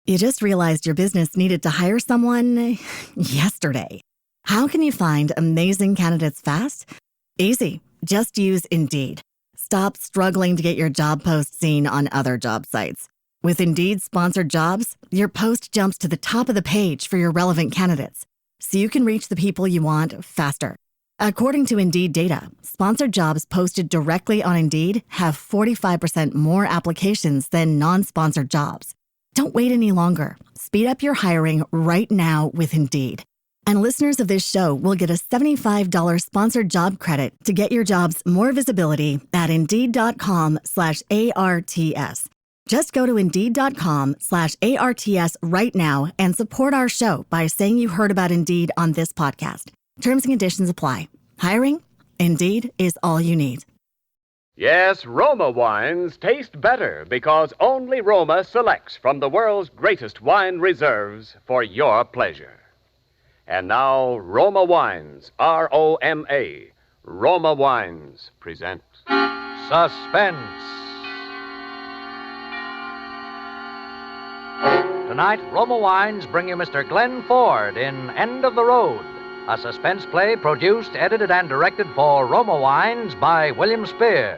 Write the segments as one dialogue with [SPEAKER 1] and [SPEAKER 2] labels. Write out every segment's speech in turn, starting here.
[SPEAKER 1] You just realized your business needed to hire someone yesterday. How can you find amazing candidates fast? Easy. Just use Indeed. Stop struggling to get your job post seen on other job sites. With Indeed sponsored jobs, your post jumps to the top of the page for your relevant candidates, so you can reach the people you want faster. According to Indeed data, sponsored jobs posted directly on Indeed have 45% more applications than non-sponsored jobs. Don't wait any longer. Speed up your hiring right now with Indeed. And listeners of this show will get a $75 sponsored job credit to get your jobs more visibility at Indeed.com/ARTS. Just go to Indeed.com/ARTS right now and support our show by saying you heard about Indeed on this podcast. Terms and conditions apply. Hiring? Indeed is all you need.
[SPEAKER 2] Yes, Roma wines taste better because only Roma selects from the world's greatest wine reserves for your pleasure. And now, Roma Wines, R-O-M-A, Roma Wines present
[SPEAKER 3] Suspense. Tonight, Roma Wines bring you Mr. Glenn Ford in End of the Road, a suspense play produced, edited, and directed for Roma Wines by William Spear.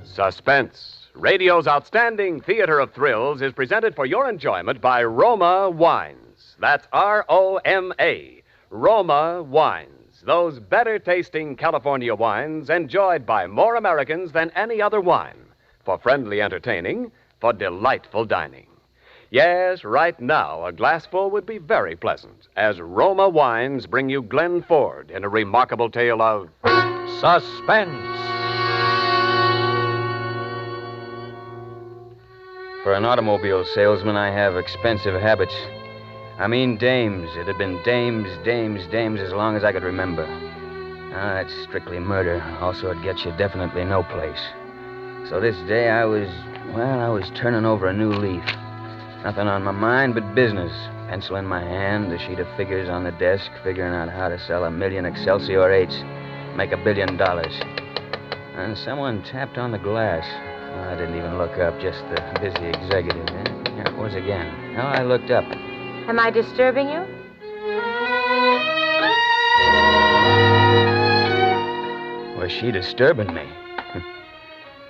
[SPEAKER 2] Suspense, radio's outstanding theater of thrills, is presented for your enjoyment by Roma Wines. That's R-O-M-A, Roma Wines. Those better-tasting California wines enjoyed by more Americans than any other wine. For friendly entertaining, for delightful dining. Yes, right now, a glassful would be very pleasant, as Roma Wines bring you Glenn Ford in a remarkable tale of
[SPEAKER 3] Suspense.
[SPEAKER 4] For an automobile salesman, I have expensive habits. I mean dames. It had been dames as long as I could remember. That's strictly murder. Also, it gets you definitely no place. So this day I was turning over a new leaf. Nothing on my mind but business. Pencil in my hand, a sheet of figures on the desk, figuring out how to sell 1,000,000 Excelsior 8s, make $1 billion. And someone tapped on the glass. I didn't even look up, just the busy executive. There it was again. Now I looked up.
[SPEAKER 5] Am I disturbing you?
[SPEAKER 4] Was she disturbing me?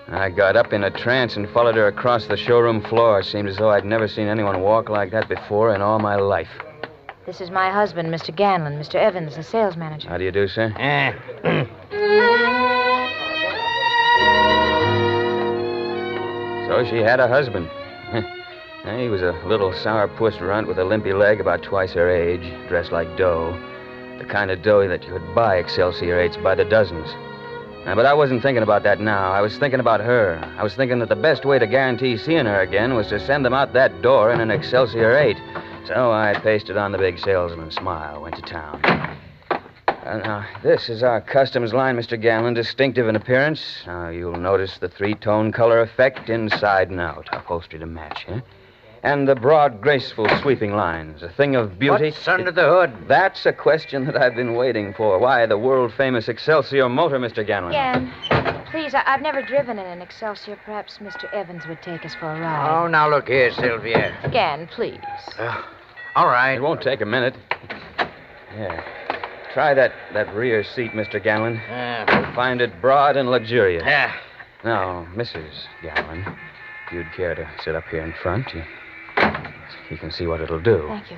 [SPEAKER 4] I got up in a trance and followed her across the showroom floor. It seemed as though I'd never seen anyone walk like that before in all my life.
[SPEAKER 5] This is my husband, Mr. Ganlon, Mr. Evans, the sales manager.
[SPEAKER 4] How do you do, sir? So she had a husband. He was a little sourpuss runt with a limpy leg about twice her age, dressed like dough. The kind of dough that you could buy Excelsior 8s by the dozens. But I wasn't thinking about that now. I was thinking about her. I was thinking that the best way to guarantee seeing her again was to send them out that door in an Excelsior 8. So I pasted on the big salesman's smile, went to town. Now, this is our customs line, Mr. Ganlon, distinctive in appearance. You'll notice the three-tone color effect inside and out, upholstery to match, huh? And the broad, graceful, sweeping lines, a thing of beauty.
[SPEAKER 3] What's under the hood?
[SPEAKER 4] That's a question that I've been waiting for. Why the world-famous Excelsior motor, Mr. Ganlon?
[SPEAKER 5] Gan, please, I've never driven in an Excelsior. Perhaps Mr. Evans would take us for a ride.
[SPEAKER 3] Oh, now look here, Sylvia.
[SPEAKER 5] Gan, please.
[SPEAKER 3] All right.
[SPEAKER 4] It won't take a minute. Yeah. Try that rear seat, Mr. Ganlon. You'll find it broad and luxurious.
[SPEAKER 3] Yeah.
[SPEAKER 4] Now, Mrs. Ganlon, if you'd care to sit up here in front, you can see what it'll do.
[SPEAKER 5] Thank you.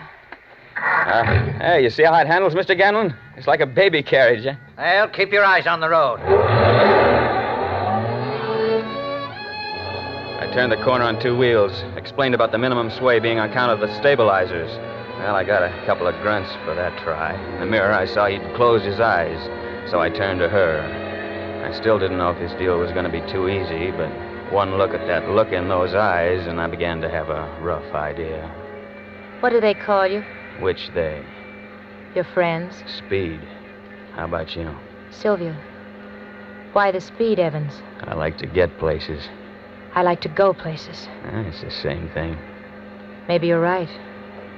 [SPEAKER 4] Hey, you see how it handles, Mr. Ganlon? It's like a baby carriage, eh?
[SPEAKER 3] Well, keep your eyes on the road.
[SPEAKER 4] I turned the corner on two wheels, explained about the minimum sway being on account of the stabilizers. Well, I got a couple of grunts for that try. In the mirror, I saw he'd closed his eyes, so I turned to her. I still didn't know if this deal was going to be too easy, but one look at that look in those eyes, and I began to have a rough idea.
[SPEAKER 5] What do they call you?
[SPEAKER 4] Which they?
[SPEAKER 5] Your friends?
[SPEAKER 4] Speed. How about you?
[SPEAKER 5] Sylvia. Why the speed, Evans?
[SPEAKER 4] I like to get places.
[SPEAKER 5] I like to go places.
[SPEAKER 4] It's the same thing.
[SPEAKER 5] Maybe you're right.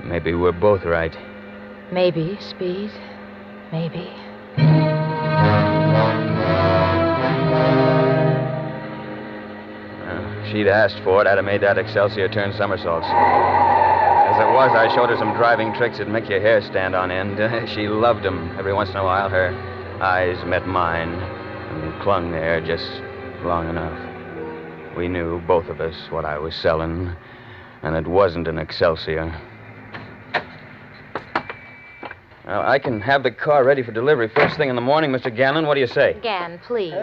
[SPEAKER 4] Maybe we're both right.
[SPEAKER 5] Maybe, Speed. Maybe.
[SPEAKER 4] she'd asked for it, I'd have made that Excelsior turn somersaults. As it was, I showed her some driving tricks that'd make your hair stand on end. She loved them. Every once in a while, her eyes met mine and clung there just long enough. We knew, both of us, what I was selling, and it wasn't an Excelsior. Well, I can have the car ready for delivery first thing in the morning, Mr. Ganlon. What do you say?
[SPEAKER 5] Gan, please.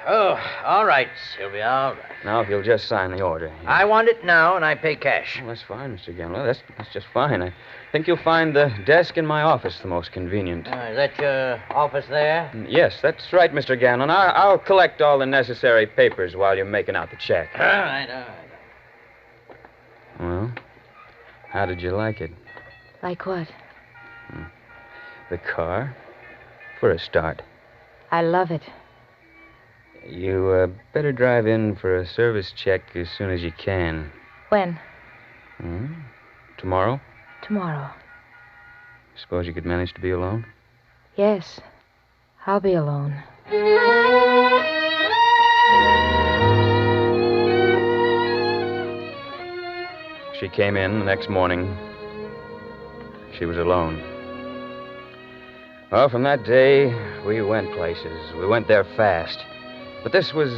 [SPEAKER 3] All right, Sylvia, all right.
[SPEAKER 4] Now, if you'll just sign the order.
[SPEAKER 3] I want it now, and I pay cash.
[SPEAKER 4] Well, that's fine, Mr. Ganlon. That's just fine. I think you'll find the desk in my office the most convenient.
[SPEAKER 3] Is that your office there?
[SPEAKER 4] Yes, that's right, Mr. Ganlon. I'll collect all the necessary papers while you're making out the check.
[SPEAKER 3] All right.
[SPEAKER 4] Well, how did you like it?
[SPEAKER 5] Like what?
[SPEAKER 4] The car, for a start.
[SPEAKER 5] I love it.
[SPEAKER 4] You better drive in for a service check as soon as you can.
[SPEAKER 5] When?
[SPEAKER 4] Tomorrow?
[SPEAKER 5] Tomorrow.
[SPEAKER 4] Suppose you could manage to be alone?
[SPEAKER 5] Yes. I'll be alone.
[SPEAKER 4] She came in the next morning. She was alone. Well, from that day, we went places. We went there fast. But this was,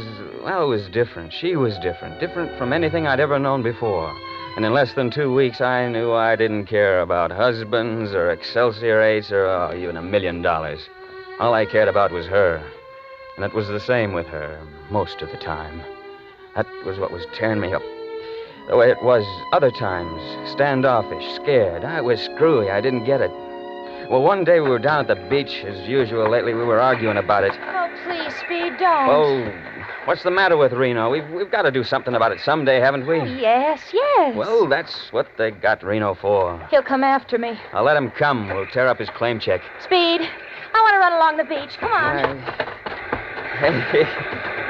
[SPEAKER 4] well, it was different. She was different. Different from anything I'd ever known before. And in less than 2 weeks, I knew I didn't care about husbands or Excelsior 8s or even $1 million. All I cared about was her. And it was the same with her most of the time. That was what was tearing me up. The way it was other times, standoffish, scared. I was screwy. I didn't get it. Well, one day we were down at the beach. As usual, lately we were arguing about it.
[SPEAKER 5] Oh, please, Speed, don't.
[SPEAKER 4] Oh, what's the matter with Reno? We've got to do something about it someday, haven't we?
[SPEAKER 5] Oh, yes.
[SPEAKER 4] Well, that's what they got Reno for.
[SPEAKER 5] He'll come after me.
[SPEAKER 4] I'll let him come. We'll tear up his claim check.
[SPEAKER 5] Speed, I want to run along the beach. Come on.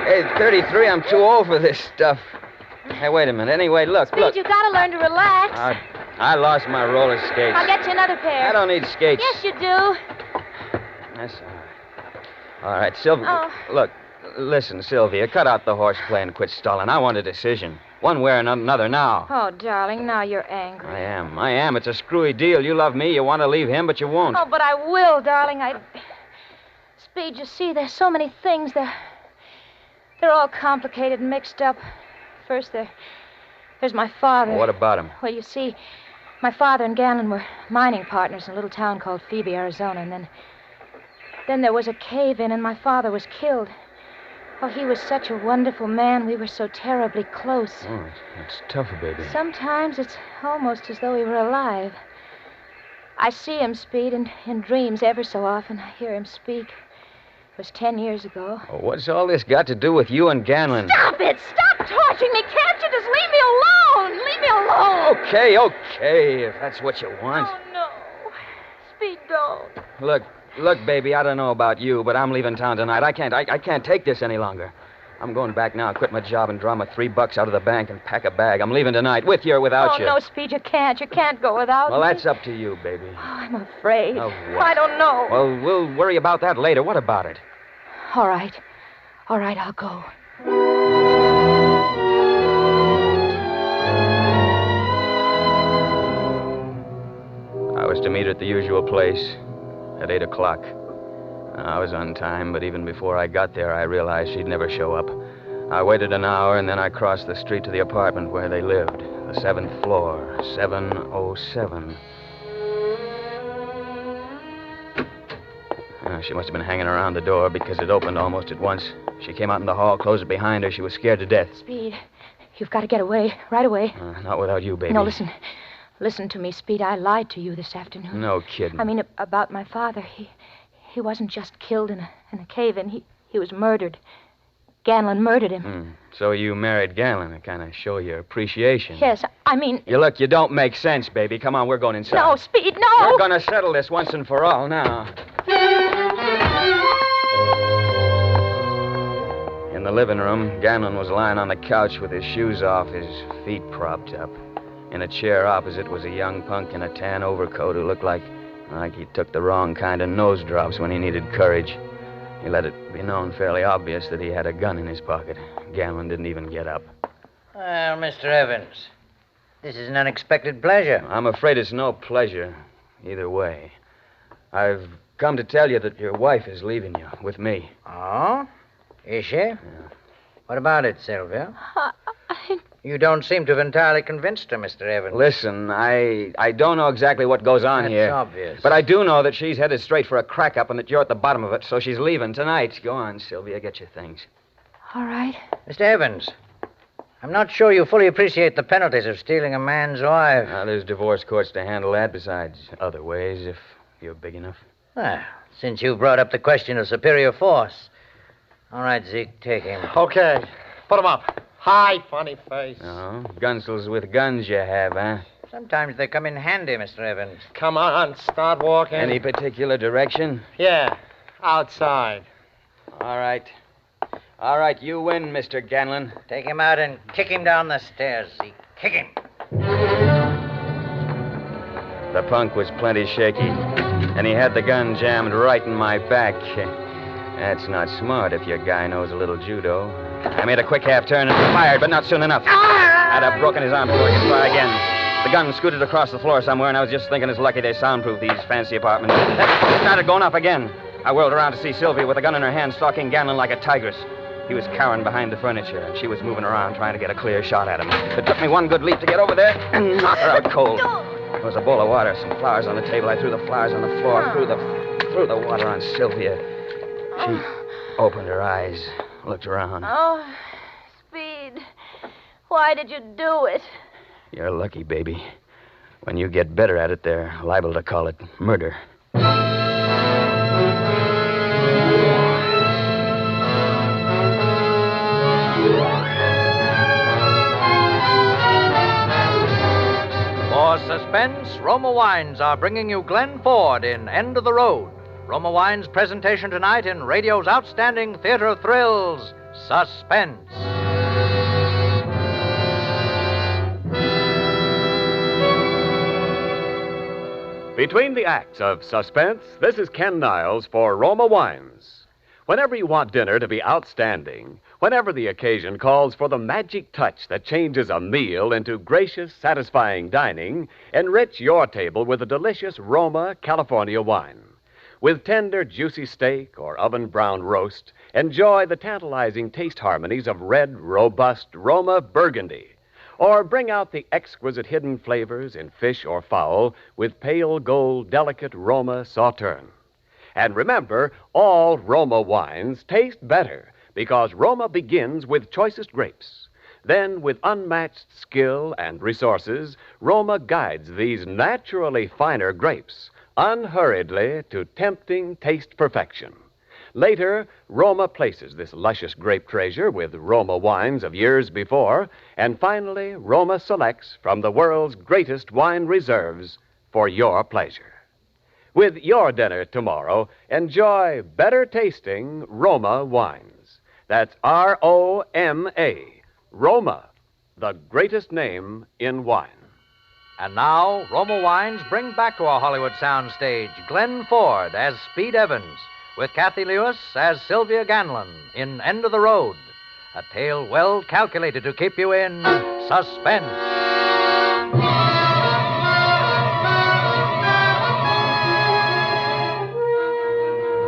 [SPEAKER 4] Hey, 33, I'm too old for this stuff. Hey, wait a minute. Anyway, look.
[SPEAKER 5] Speed, you got to learn to relax.
[SPEAKER 4] I lost my roller skates.
[SPEAKER 5] I'll get you another pair.
[SPEAKER 4] I don't need skates.
[SPEAKER 5] Yes, you do.
[SPEAKER 4] That's all right. All right, Sylvia.
[SPEAKER 5] Oh.
[SPEAKER 4] Look, listen, Sylvia. Cut out the horseplay and quit stalling. I want a decision. One way or another now.
[SPEAKER 5] Oh, darling, now you're angry.
[SPEAKER 4] I am. It's a screwy deal. You love me. You want to leave him, but you won't.
[SPEAKER 5] Oh, but I will, darling. Speed, you see, there's so many things. They're all complicated and mixed up. First, there's my father.
[SPEAKER 4] Well, what about him?
[SPEAKER 5] Well, you see, my father and Ganlon were mining partners in a little town called Phoebe, Arizona, and then there was a cave-in, and my father was killed. Oh, he was such a wonderful man. We were so terribly close.
[SPEAKER 4] Oh, it's tough, baby.
[SPEAKER 5] Sometimes it's almost as though he were alive. I see him, Speed, in dreams ever so often. I hear him speak. It was 10 years ago.
[SPEAKER 4] Oh, what's all this got to do with you and Ganlon?
[SPEAKER 5] Stop it! Stop torturing me! Can't you just leave me alone? Leave me alone!
[SPEAKER 4] Okay, if that's what you want.
[SPEAKER 5] Oh, no. Speed, don't.
[SPEAKER 4] Look, baby, I don't know about you, but I'm leaving town tonight. I can't take this any longer. I'm going back now, quit my job, and draw my $3 out of the bank and pack a bag. I'm leaving tonight, with you or without you.
[SPEAKER 5] Oh, no, Speed, you can't. You can't go without me.
[SPEAKER 4] Well, that's up to you, baby.
[SPEAKER 5] Oh, I'm afraid.
[SPEAKER 4] Of what?
[SPEAKER 5] I don't know.
[SPEAKER 4] Well, we'll worry about that later. What about it?
[SPEAKER 5] All right, I'll go.
[SPEAKER 4] I was to meet her at the usual place at 8 o'clock. I was on time, but even before I got there, I realized she'd never show up. I waited an hour, and then I crossed the street to the apartment where they lived, the 7th floor, 707. She must have been hanging around the door because it opened almost at once. She came out in the hall, closed it behind her. She was scared to death.
[SPEAKER 5] Speed, you've got to get away, right away.
[SPEAKER 4] Not without you, baby.
[SPEAKER 5] No, listen. Listen to me, Speed. I lied to you this afternoon.
[SPEAKER 4] No kidding.
[SPEAKER 5] I mean, about my father. He wasn't just killed in a cave-in. He was murdered. Ganlon murdered him.
[SPEAKER 4] So you married Ganlon to kind of show your appreciation.
[SPEAKER 5] Yes, I mean...
[SPEAKER 4] You don't make sense, baby. Come on, we're going inside.
[SPEAKER 5] No, Speed, no!
[SPEAKER 4] We're going to settle this once and for all now. In the living room, Ganlon was lying on the couch with his shoes off, his feet propped up. In a chair opposite was a young punk in a tan overcoat who looked like he took the wrong kind of nose drops when he needed courage. He let it be known fairly obvious that he had a gun in his pocket. Ganlon didn't even get up.
[SPEAKER 3] Well, Mr. Evans, this is an unexpected pleasure.
[SPEAKER 4] I'm afraid it's no pleasure, either way. I've come to tell you that your wife is leaving you with me.
[SPEAKER 3] Oh? Is she?
[SPEAKER 4] Yeah.
[SPEAKER 3] What about it, Sylvia? You don't seem to have entirely convinced her, Mr. Evans.
[SPEAKER 4] Listen, I don't know exactly what goes on
[SPEAKER 3] That's
[SPEAKER 4] here.
[SPEAKER 3] obvious.
[SPEAKER 4] But I do know that she's headed straight for a crack-up and that you're at the bottom of it, so she's leaving tonight. Go on, Sylvia, get your things.
[SPEAKER 5] All right.
[SPEAKER 3] Mr. Evans, I'm not sure you fully appreciate the penalties of stealing a man's wife.
[SPEAKER 4] There's divorce courts to handle that, besides other ways, if you're big enough.
[SPEAKER 3] Well, since you brought up the question of superior force. All right, Zeke, take him.
[SPEAKER 6] Okay. Put him up. Hi, funny face.
[SPEAKER 4] Oh, gunsels with guns you have, huh?
[SPEAKER 3] Sometimes they come in handy, Mr. Evans.
[SPEAKER 6] Come on, start walking.
[SPEAKER 4] Any particular direction?
[SPEAKER 6] Yeah, outside.
[SPEAKER 4] All right. All right, you win, Mr. Ganlon.
[SPEAKER 3] Take him out and kick him down the stairs, Zeke. Kick him.
[SPEAKER 4] The punk was plenty shaky, and he had the gun jammed right in my back. That's not smart if your guy knows a little judo. I made a quick half turn and fired, but not soon enough. I'd have broken his arm before he could try again. The gun scooted across the floor somewhere, and I was just thinking it's lucky they soundproof these fancy apartments. It started going off again. I whirled around to see Sylvia with a gun in her hand, stalking Ganlon like a tigress. He was cowering behind the furniture, and she was moving around trying to get a clear shot at him. It took me one good leap to get over there and knock her out cold. There was a bowl of water, some flowers on the table. I threw the flowers on the floor, threw the water on Sylvia. She opened her eyes, looked around.
[SPEAKER 5] Oh, Speed. Why did you do it?
[SPEAKER 4] You're lucky, baby. When you get better at it, they're liable to call it murder.
[SPEAKER 3] For Suspense, Roma Wines are bringing you Glenn Ford in End of the Road. Roma Wines' presentation tonight in radio's outstanding theater of thrills, Suspense.
[SPEAKER 2] Between the acts of Suspense, this is Ken Niles for Roma Wines. Whenever you want dinner to be outstanding, whenever the occasion calls for the magic touch that changes a meal into gracious, satisfying dining, enrich your table with a delicious Roma California wine. With tender, juicy steak or oven-browned roast, enjoy the tantalizing taste harmonies of red, robust Roma Burgundy. Or bring out the exquisite hidden flavors in fish or fowl with pale gold, delicate Roma Sauterne. And remember, all Roma wines taste better because Roma begins with choicest grapes. Then, with unmatched skill and resources, Roma guides these naturally finer grapes unhurriedly to tempting taste perfection. Later, Roma places this luscious grape treasure with Roma wines of years before, and finally, Roma selects from the world's greatest wine reserves for your pleasure. With your dinner tomorrow, enjoy better tasting Roma wines. That's R-O-M-A, Roma, the greatest name in wine.
[SPEAKER 3] And now, Roma Wines bring back to our Hollywood soundstage Glenn Ford as Speed Evans, with Kathy Lewis as Sylvia Ganlon in End of the Road, a tale well calculated to keep you in suspense.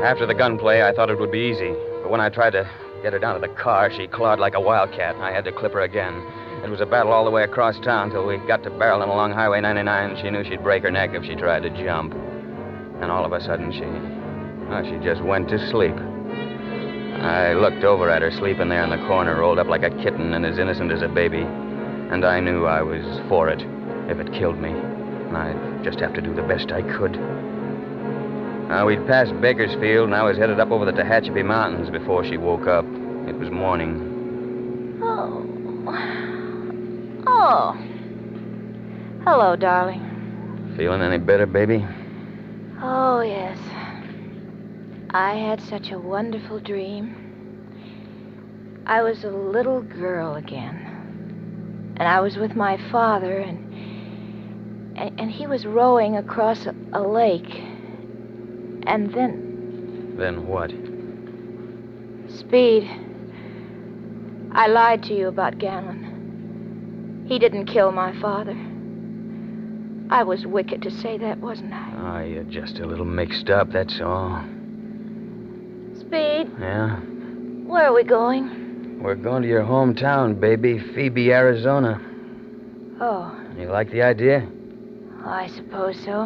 [SPEAKER 4] After the gunplay, I thought it would be easy. But when I tried to get her down to the car, she clawed like a wildcat, and I had to clip her again. It was a battle all the way across town till we got to barreling along Highway 99, and she knew she'd break her neck if she tried to jump. And all of a sudden, she just went to sleep. I looked over at her sleeping there in the corner, rolled up like a kitten and as innocent as a baby. And I knew I was for it if it killed me. And I'd just have to do the best I could. We'd passed Bakersfield, and I was headed up over the Tehachapi Mountains before she woke up. It was morning.
[SPEAKER 5] Oh. Hello, darling.
[SPEAKER 4] Feeling any better, baby?
[SPEAKER 5] Oh, yes. I had such a wonderful dream. I was a little girl again. And I was with my father, and he was rowing across a lake. And then...
[SPEAKER 4] Then what?
[SPEAKER 5] Speed, I lied to you about Ganlon. He didn't kill my father. I was wicked to say that, wasn't I?
[SPEAKER 4] Oh, you're just a little mixed up, that's all.
[SPEAKER 5] Speed,
[SPEAKER 4] Yeah?
[SPEAKER 5] where are we going?
[SPEAKER 4] We're going to your hometown, baby, Phoebe, Arizona.
[SPEAKER 5] Oh,
[SPEAKER 4] You like the idea?
[SPEAKER 5] I suppose so.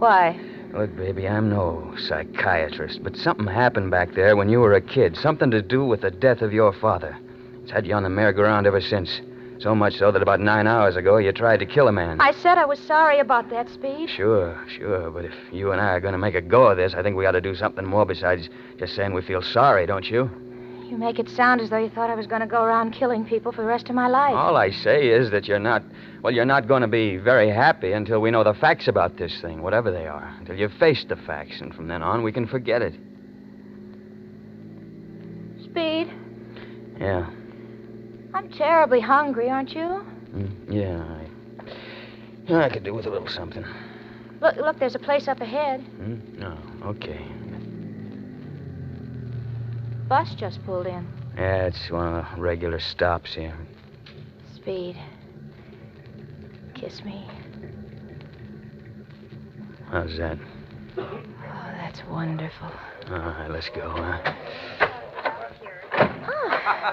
[SPEAKER 5] Why?
[SPEAKER 4] Look, baby, I'm no psychiatrist, but something happened back there when you were a kid. Something to do with the death of your father. It's had you on the merry-go-round ever since. So much so that about 9 hours ago, you tried to kill a man.
[SPEAKER 5] I said I was sorry about that, Speed.
[SPEAKER 4] Sure. But if you and I are going to make a go of this, I think we ought to do something more besides just saying we feel sorry, don't you?
[SPEAKER 5] You make it sound as though you thought I was going to go around killing people for the rest of my life.
[SPEAKER 4] All I say is that you're not going to be very happy until we know the facts about this thing, whatever they are. Until you've faced the facts, and from then on, we can forget it.
[SPEAKER 5] Speed,
[SPEAKER 4] Yeah.
[SPEAKER 5] I'm terribly hungry, aren't you?
[SPEAKER 4] Yeah, I could do with a little something.
[SPEAKER 5] Look, there's a place up ahead.
[SPEAKER 4] No, okay.
[SPEAKER 5] Bus just pulled in.
[SPEAKER 4] Yeah, it's one of the regular stops here.
[SPEAKER 5] Speed, kiss me.
[SPEAKER 4] How's that?
[SPEAKER 5] Oh, that's wonderful.
[SPEAKER 4] All right, let's go, huh?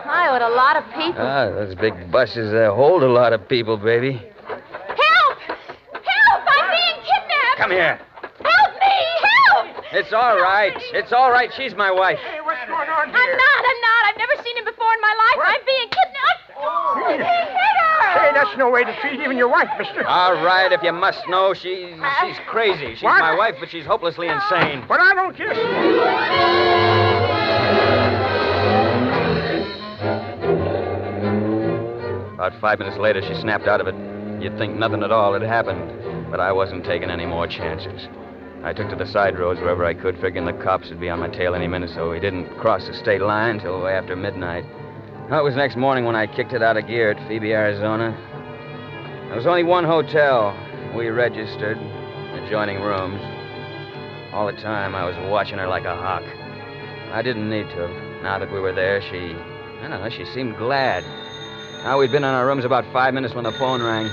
[SPEAKER 5] My, what a lot of people.
[SPEAKER 4] Those big buses hold a lot of people, baby.
[SPEAKER 5] Help! Help! I'm being kidnapped!
[SPEAKER 4] Come here.
[SPEAKER 5] Help me! Help!
[SPEAKER 4] It's all right. It's all right. She's my wife.
[SPEAKER 6] Hey, what's going on here?
[SPEAKER 5] I'm not. I've never seen him before in my life.
[SPEAKER 6] What?
[SPEAKER 5] I'm being kidnapped. Oh, he hit her!
[SPEAKER 6] Hey, that's no way to treat even your wife, mister.
[SPEAKER 4] All right, if you must know, she's crazy. She's
[SPEAKER 6] What?
[SPEAKER 4] my wife, but she's hopelessly insane.
[SPEAKER 6] But I don't care.
[SPEAKER 4] About 5 minutes later, she snapped out of it. You'd think nothing at all had happened, but I wasn't taking any more chances. I took to the side roads wherever I could, figuring the cops would be on my tail any minute, so we didn't cross the state line till way after midnight. Well, it was next morning when I kicked it out of gear at Phoebe, Arizona. There was only one hotel. We registered, adjoining rooms. All the time, I was watching her like a hawk. I didn't need to. Now that we were there, she seemed glad. Now, we'd been in our rooms about 5 minutes when the phone rang.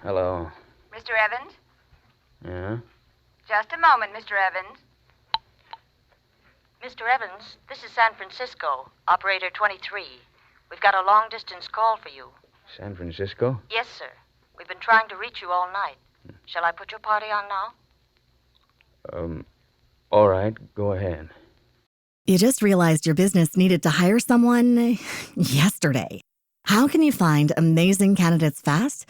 [SPEAKER 4] Hello.
[SPEAKER 7] Mr. Evans?
[SPEAKER 4] Yeah?
[SPEAKER 7] Just a moment, Mr. Evans. Mr. Evans, this is San Francisco, operator 23. We've got a long-distance call for you.
[SPEAKER 4] San Francisco?
[SPEAKER 7] Yes, sir. We've been trying to reach you all night. Shall I put your party on now?
[SPEAKER 4] All right, go ahead.
[SPEAKER 1] You just realized your business needed to hire someone yesterday. How can you find amazing candidates fast?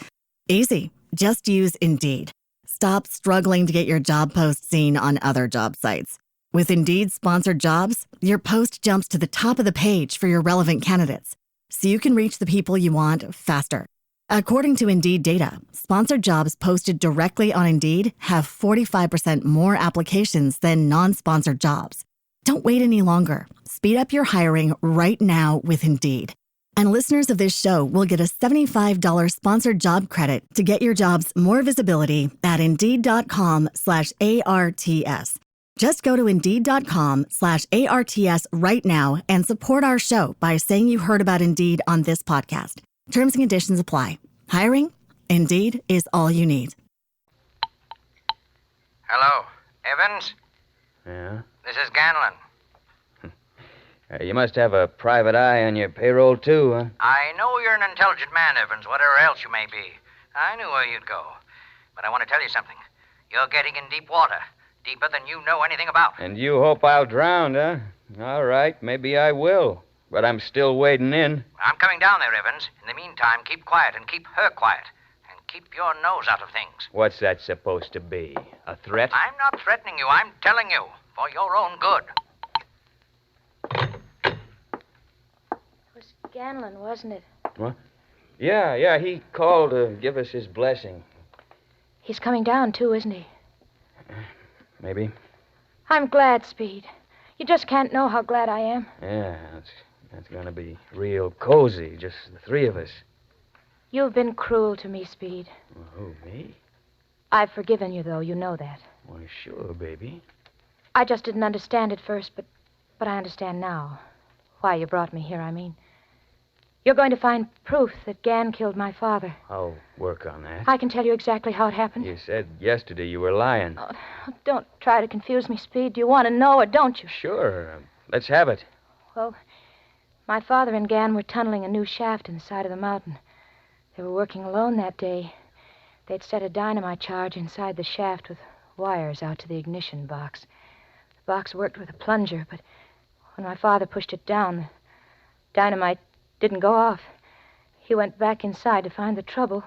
[SPEAKER 1] Easy. Just use Indeed. Stop struggling to get your job post seen on other job sites. With Indeed sponsored jobs, your post jumps to the top of the page for your relevant candidates, so you can reach the people you want faster. According to Indeed data, sponsored jobs posted directly on Indeed have 45% more applications than non-sponsored jobs. Don't wait any longer. Speed up your hiring right now with Indeed. And listeners of this show will get a $75 sponsored job credit to get your jobs more visibility at Indeed.com/ARTS. Just go to Indeed.com/ARTS right now and support our show by saying you heard about Indeed on this podcast. Terms and conditions apply. Hiring? Indeed is all you need.
[SPEAKER 3] Hello, Evans?
[SPEAKER 4] Yeah?
[SPEAKER 3] This is Ganlon.
[SPEAKER 4] You must have a private eye on your payroll, too, huh?
[SPEAKER 3] I know you're an intelligent man, Evans, whatever else you may be. I knew where you'd go. But I want to tell you something. You're getting in deep water, deeper than you know anything about.
[SPEAKER 4] And you hope I'll drown, huh? All right, maybe I will. But I'm still wading in.
[SPEAKER 3] I'm coming down there, Evans. In the meantime, keep quiet and keep her quiet. And keep your nose out of things.
[SPEAKER 4] What's that supposed to be? A threat?
[SPEAKER 3] I'm not threatening you. I'm telling you. For your own good.
[SPEAKER 5] It was Ganlon, wasn't it?
[SPEAKER 4] What? Yeah, he called to give us his blessing.
[SPEAKER 5] He's coming down, too, isn't he?
[SPEAKER 4] Maybe.
[SPEAKER 5] I'm glad, Speed. You just can't know how glad I am.
[SPEAKER 4] Yeah, that's gonna be real cozy, just the three of us.
[SPEAKER 5] You've been cruel to me, Speed.
[SPEAKER 4] Well, who, me?
[SPEAKER 5] I've forgiven you, though. You know that.
[SPEAKER 4] Why, sure, baby.
[SPEAKER 5] I just didn't understand at first, but I understand now. Why you brought me here, I mean. You're going to find proof that Gan killed my father.
[SPEAKER 4] I'll work on that.
[SPEAKER 5] I can tell you exactly how it happened.
[SPEAKER 4] You said yesterday you were lying.
[SPEAKER 5] Oh, don't try to confuse me, Speed. Do you want to know or don't you?
[SPEAKER 4] Sure. Let's have it.
[SPEAKER 5] Well, my father and Gan were tunneling a new shaft in the side of the mountain. They were working alone that day. They'd set a dynamite charge inside the shaft with wires out to the ignition box. The box worked with a plunger, but when my father pushed it down, the dynamite didn't go off. He went back inside to find the trouble.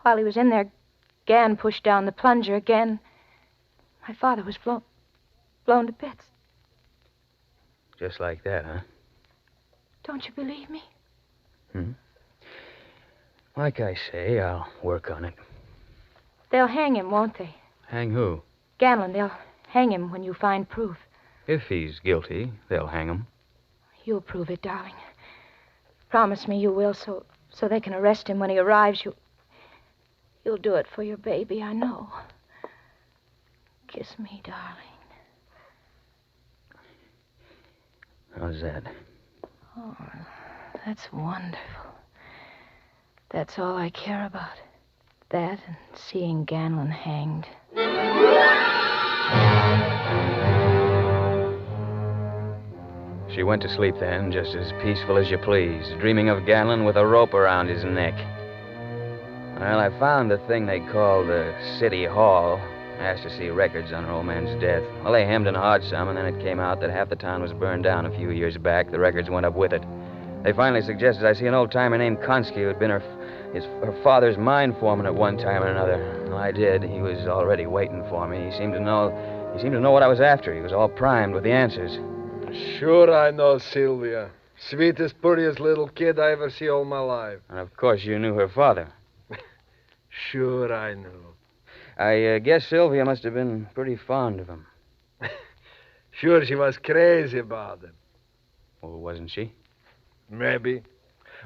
[SPEAKER 5] While he was in there, Gan pushed down the plunger again. My father was blown to bits.
[SPEAKER 4] Just like that, huh?
[SPEAKER 5] Don't you believe me?
[SPEAKER 4] Like I say, I'll work on it.
[SPEAKER 5] They'll hang him, won't they?
[SPEAKER 4] Hang who?
[SPEAKER 5] Ganlon, they'll hang him when you find proof.
[SPEAKER 4] If he's guilty, they'll hang him.
[SPEAKER 5] You'll prove it, darling. Promise me you will, so they can arrest him when he arrives. You'll do it for your baby, I know. Kiss me, darling.
[SPEAKER 4] How's that?
[SPEAKER 5] Oh, that's wonderful. That's all I care about. That and seeing Ganlon hanged.
[SPEAKER 4] She went to sleep then, just as peaceful as you please, dreaming of Ganlon with a rope around his neck. Well, I found the thing they call the City Hall. Asked to see records on her old man's death. Well, they hemmed and hawed some, and then it came out that half the town was burned down a few years back. The records went up with it. They finally suggested I see an old-timer named Konski who had been her father's mine foreman at one time or another. Well, I did. He was already waiting for me. He seemed to know what I was after. He was all primed with the answers.
[SPEAKER 6] Sure I know Sylvia. Sweetest, prettiest little kid I ever see all my life.
[SPEAKER 4] And, of course, you knew her father.
[SPEAKER 6] Sure I knew.
[SPEAKER 4] I guess Sylvia must have been pretty fond of him.
[SPEAKER 6] Sure, she was crazy about him.
[SPEAKER 4] Well, wasn't she?
[SPEAKER 6] Maybe.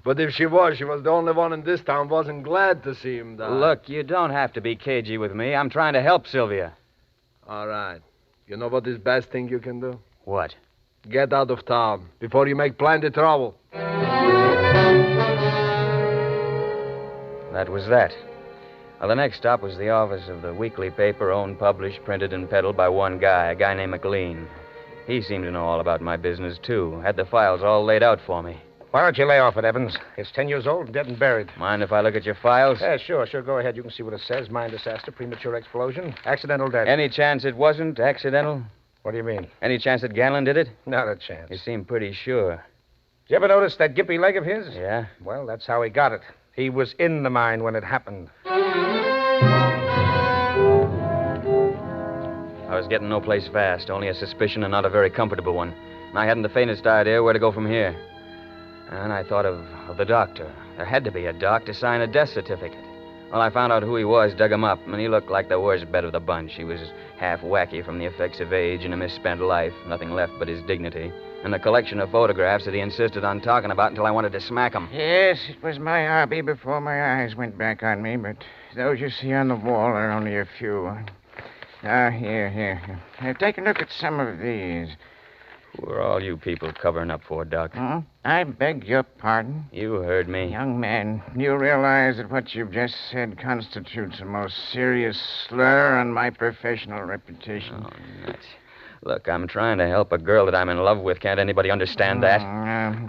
[SPEAKER 6] But if she was the only one in this town wasn't glad to see him die.
[SPEAKER 4] Look, you don't have to be cagey with me. I'm trying to help Sylvia.
[SPEAKER 6] All right. You know what is the best thing you can do?
[SPEAKER 4] What?
[SPEAKER 6] Get out of town before you make plenty trouble.
[SPEAKER 4] That was that. Well, the next stop was the office of the weekly paper, owned, published, printed, and peddled by one guy, a guy named McLean. He seemed to know all about my business, too. Had the files all laid out for me.
[SPEAKER 8] Why don't you lay off it, Evans? It's 10 years old and dead and buried.
[SPEAKER 4] Mind if I look at your files?
[SPEAKER 8] Yeah, sure. Go ahead. You can see what it says. Mine disaster, premature explosion, accidental death.
[SPEAKER 4] Any chance it wasn't accidental?
[SPEAKER 8] What do you mean?
[SPEAKER 4] Any chance that Ganlon did it?
[SPEAKER 8] Not a chance.
[SPEAKER 4] You seem pretty sure.
[SPEAKER 8] Did you ever notice that gimpy leg of his?
[SPEAKER 4] Yeah?
[SPEAKER 8] Well, that's how he got it. He was in the mine when it happened.
[SPEAKER 4] I was getting no place fast, only a suspicion and not a very comfortable one. And I hadn't the faintest idea where to go from here. And I thought of the doctor. There had to be a doc to sign a death certificate. Well, I found out who he was, dug him up, and he looked like the worst bet of the bunch. He was half wacky from the effects of age and a misspent life, nothing left but his dignity, and a collection of photographs that he insisted on talking about until I wanted to smack him.
[SPEAKER 9] Yes, it was my hobby before my eyes went back on me, but those you see on the wall are only a few. Here. Take a look at some of these.
[SPEAKER 4] Who are all you people covering up for, Doc?
[SPEAKER 9] Huh? I beg your pardon?
[SPEAKER 4] You heard me.
[SPEAKER 9] Young man, you realize that what you've just said constitutes a most serious slur on my professional reputation.
[SPEAKER 4] Oh, nuts. Look, I'm trying to help a girl that I'm in love with. Can't anybody understand that?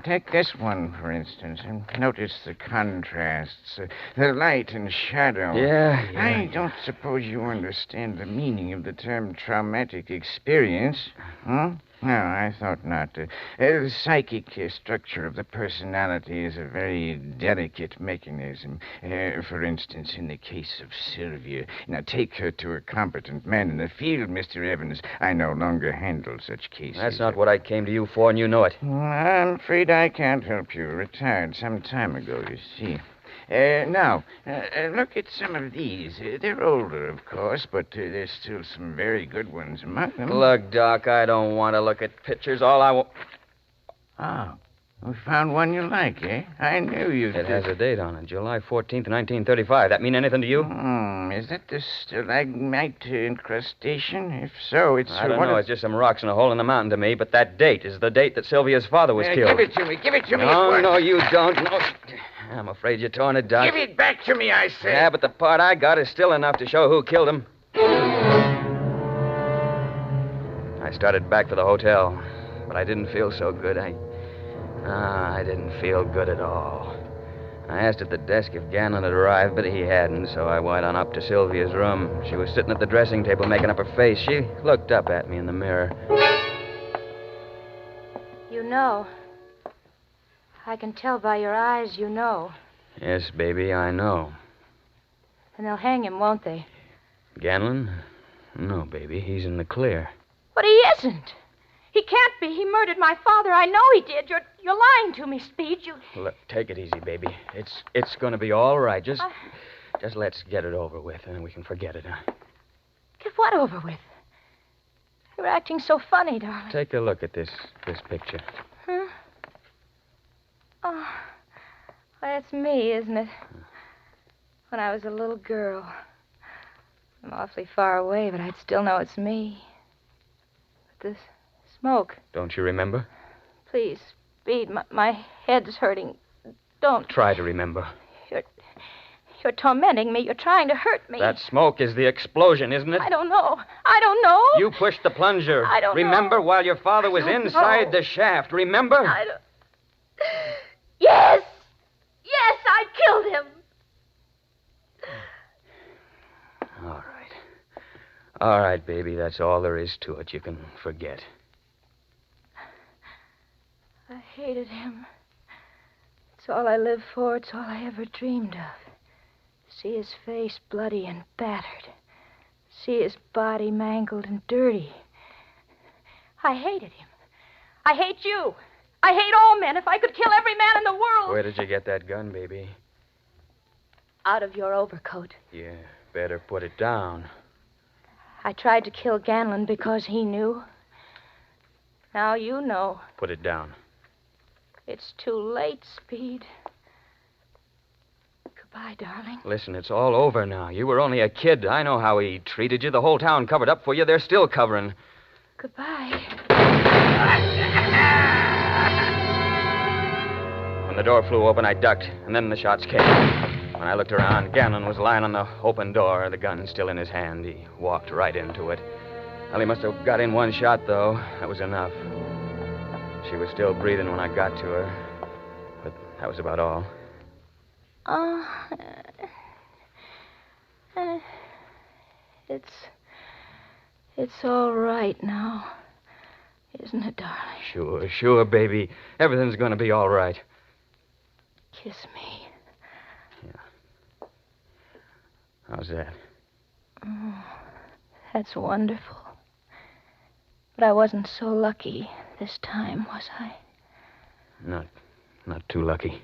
[SPEAKER 9] Take this one, for instance, and notice the contrasts, the light and shadow.
[SPEAKER 4] Yeah.
[SPEAKER 9] I don't suppose you understand the meaning of the term traumatic experience, huh? No, I thought not. The psychic structure of the personality is a very delicate mechanism. For instance, in the case of Sylvia. Now, take her to a competent man in the field, Mr. Evans. I no longer handle such cases.
[SPEAKER 4] That's not what I came to you for, and you know it.
[SPEAKER 9] I'm afraid I can't help you. Retired some time ago, you see. Now, look at some of these. They're older, of course, but there's still some very good ones among them.
[SPEAKER 4] Look, Doc, I don't want to look at pictures. All I want...
[SPEAKER 9] Oh, We found one you like, eh? I knew you did.
[SPEAKER 4] It has a date on it, July 14th, 1935. That mean anything to you?
[SPEAKER 9] Is that the stalagmite incrustation? If so, it's...
[SPEAKER 4] I don't know. It's just some rocks in a hole in the mountain to me, but that date is the date that Sylvia's father was killed.
[SPEAKER 9] Give it to me. Give it to me.
[SPEAKER 4] No, you don't. No. I'm afraid you're torn it, Doc.
[SPEAKER 9] Give it back to me, I say.
[SPEAKER 4] Yeah, but the part I got is still enough to show who killed him. I started back for the hotel, but I didn't feel so good. I didn't feel good at all. I asked at the desk if Ganlon had arrived, but he hadn't, so I went on up to Sylvia's room. She was sitting at the dressing table making up her face. She looked up at me in the mirror.
[SPEAKER 5] You know. I can tell by your eyes you know.
[SPEAKER 4] Yes, baby, I know.
[SPEAKER 5] And they'll hang him, won't they?
[SPEAKER 4] Ganlon? No, baby, he's in the clear.
[SPEAKER 5] But he isn't. He can't be. He murdered my father. I know he did. You're lying to me, Speed.
[SPEAKER 4] Look, take it easy, baby. It's going to be all right. Just let's get it over with, and then we can forget it, huh?
[SPEAKER 5] Get what over with? You're acting so funny, darling.
[SPEAKER 4] Take a look at this picture.
[SPEAKER 5] Huh? Oh, well, that's me, isn't it? When I was a little girl. I'm awfully far away, but I'd still know it's me. But this smoke.
[SPEAKER 4] Don't you remember?
[SPEAKER 5] Please, Speed, my head's hurting. Don't.
[SPEAKER 4] Try to remember.
[SPEAKER 5] You're tormenting me. You're trying to hurt me.
[SPEAKER 4] That smoke is the explosion, isn't it?
[SPEAKER 5] I don't know.
[SPEAKER 4] You pushed the plunger.
[SPEAKER 5] I don't know.
[SPEAKER 4] Remember while your father was inside the shaft. Remember?
[SPEAKER 5] I don't... Yes! Yes, I killed him.
[SPEAKER 4] All right, baby. That's all there is to it. You can forget.
[SPEAKER 5] I hated him. It's all I lived for. It's all I ever dreamed of. See his face bloody and battered. See his body mangled and dirty. I hated him. I hate you. I hate all men. If I could kill every man in the world.
[SPEAKER 4] Where did you get that gun, baby?
[SPEAKER 5] Out of your overcoat.
[SPEAKER 4] Yeah, better put it down.
[SPEAKER 5] I tried to kill Ganlon because he knew. Now you know.
[SPEAKER 4] Put it down.
[SPEAKER 5] It's too late, Speed. Goodbye, darling.
[SPEAKER 4] Listen, it's all over now. You were only a kid. I know how he treated you. The whole town covered up for you. They're still covering.
[SPEAKER 5] Goodbye.
[SPEAKER 4] When the door flew open, I ducked, and then the shots came. When I looked around, Ganlon was lying on the open door, the gun still in his hand. He walked right into it. Well, he must have got in one shot, though. That was enough. She was still breathing when I got to her, but that was about all.
[SPEAKER 5] It's all right now, isn't it, darling?
[SPEAKER 4] Sure, baby. Everything's going to be all right.
[SPEAKER 5] Kiss me.
[SPEAKER 4] Yeah. How's that?
[SPEAKER 5] Oh, that's wonderful. But I wasn't so lucky this time, was I?
[SPEAKER 4] Not too lucky.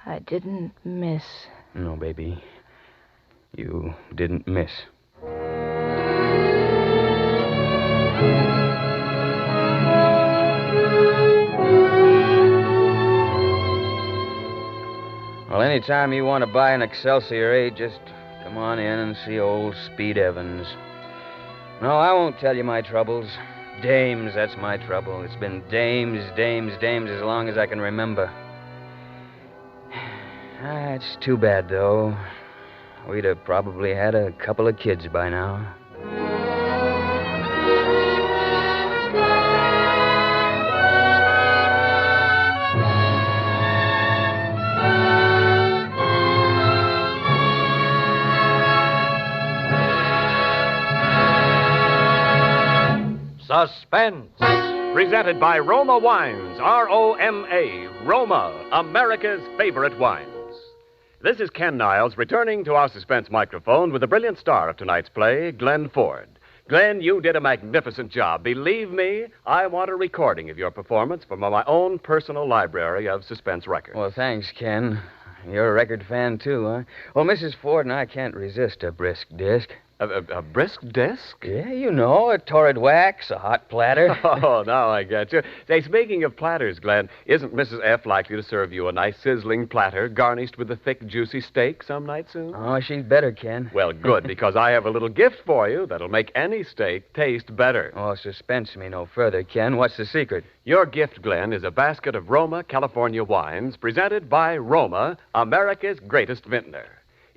[SPEAKER 5] I didn't miss.
[SPEAKER 4] No, baby. You didn't miss. Well, anytime you want to buy an Excelsior 8, just come on in and see old Speed Evans. No, I won't tell you my troubles. Dames, that's my trouble. It's been dames as long as I can remember. It's too bad, though. We'd have probably had a couple of kids by now.
[SPEAKER 2] Suspense. Presented by Roma Wines, R-O-M-A, Roma, America's favorite wines. This is Ken Niles returning to our Suspense microphone with the brilliant star of tonight's play, Glenn Ford. Glenn, you did a magnificent job. Believe me, I want a recording of your performance from my own personal library of suspense records.
[SPEAKER 4] Well, thanks, Ken. You're a record fan, too, huh? Well, Mrs. Ford and I can't resist a brisk disc.
[SPEAKER 2] A brisk disc?
[SPEAKER 4] Yeah, you know, a torrid wax, a hot platter.
[SPEAKER 2] Oh, now I get you. Say, speaking of platters, Glenn, isn't Mrs. F. likely to serve you a nice sizzling platter garnished with a thick, juicy steak some night soon?
[SPEAKER 4] Oh, she's better, Ken.
[SPEAKER 2] Well, good, because I have a little gift for you that'll make any steak taste better.
[SPEAKER 4] Oh, suspense me no further, Ken. What's the secret?
[SPEAKER 2] Your gift, Glenn, is a basket of Roma, California wines presented by Roma, America's greatest vintner.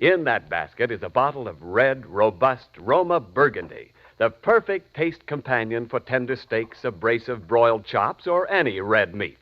[SPEAKER 2] In that basket is a bottle of red, robust Roma Burgundy, the perfect taste companion for tender steaks, abrasive broiled chops, or any red meat.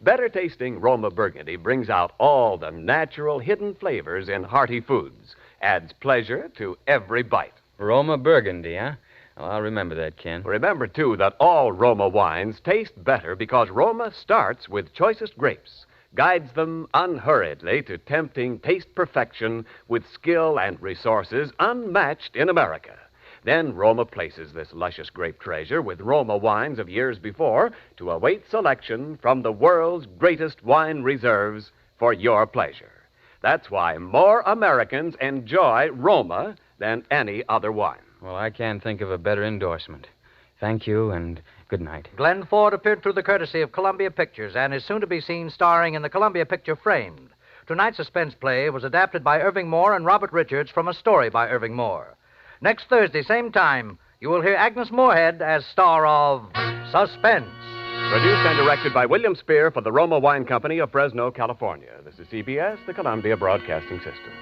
[SPEAKER 2] Better tasting Roma Burgundy brings out all the natural hidden flavors in hearty foods, adds pleasure to every bite.
[SPEAKER 4] Roma Burgundy, huh? Well, I'll remember that, Ken.
[SPEAKER 2] Remember, too, that all Roma wines taste better because Roma starts with choicest grapes, guides them unhurriedly to tempting taste perfection with skill and resources unmatched in America. Then Roma places this luscious grape treasure with Roma wines of years before to await selection from the world's greatest wine reserves for your pleasure. That's why more Americans enjoy Roma than any other wine.
[SPEAKER 4] Well, I can't think of a better endorsement. Thank you, and good night.
[SPEAKER 3] Glenn Ford appeared through the courtesy of Columbia Pictures and is soon to be seen starring in the Columbia picture Framed. Tonight's suspense play was adapted by Irving Moore and Robert Richards from a story by Irving Moore. Next Thursday, same time, you will hear Agnes Moorehead as star of Suspense.
[SPEAKER 2] Produced and directed by William Spear for the Roma Wine Company of Fresno, California. This is CBS, the Columbia Broadcasting System.